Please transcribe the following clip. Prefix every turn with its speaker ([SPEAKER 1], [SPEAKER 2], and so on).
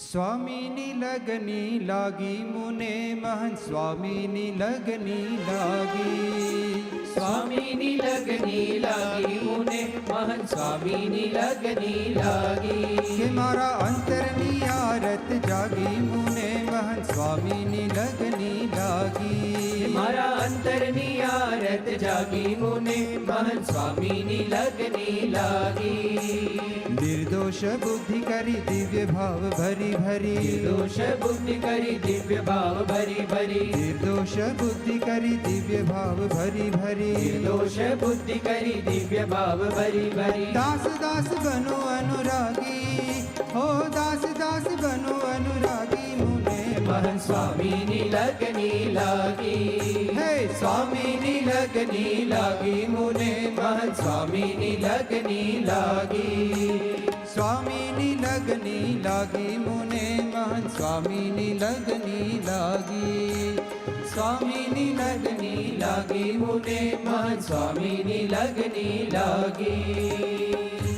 [SPEAKER 1] સ્વામીની લગની લાગી મુને મહંત સ્વામીની લગની લાગી.
[SPEAKER 2] સ્વામીની લગની લાગી મુને મહંત સ્વામીની લગની લાગી.
[SPEAKER 1] કે મારા અંતરની આરત જાગી મુને મહંત સ્વામીની લગની લાગી.
[SPEAKER 2] મારા અંતરની આરત જાગી મુને મહંત સ્વામીની લગની લાગી.
[SPEAKER 1] નિર્દોષ બુદ્ધિ કરી દિવ્ય ભાવ ભરી ભરી.
[SPEAKER 2] નિર્દોષ બુદ્ધિ કરી દિવ્ય ભાવ ભરી ભરી.
[SPEAKER 1] નિર્દોષ બુદ્ધિ કરી દિવ્ય ભાવ ભરી ભરી.
[SPEAKER 2] નિર્દોષ બુદ્ધિ કરી દિવ્ય ભાવ ભરી ભરી.
[SPEAKER 1] દાસ દાસ બનો અનુરાગી. હો દાસ દાસ બનો અનુરાગી મુને
[SPEAKER 2] મહંત સ્વામીની લગની લાગી.
[SPEAKER 1] હે
[SPEAKER 2] સ્વામીની લગની લાગી મુને મહંત સ્વામીની લગની લાગી.
[SPEAKER 1] સ્વામીની લગની લાગી મુને મહંત સ્વામીની લગની લાગી.
[SPEAKER 2] સ્વામીની લગની લાગી મુને મહંત સ્વામીની લગની લાગી.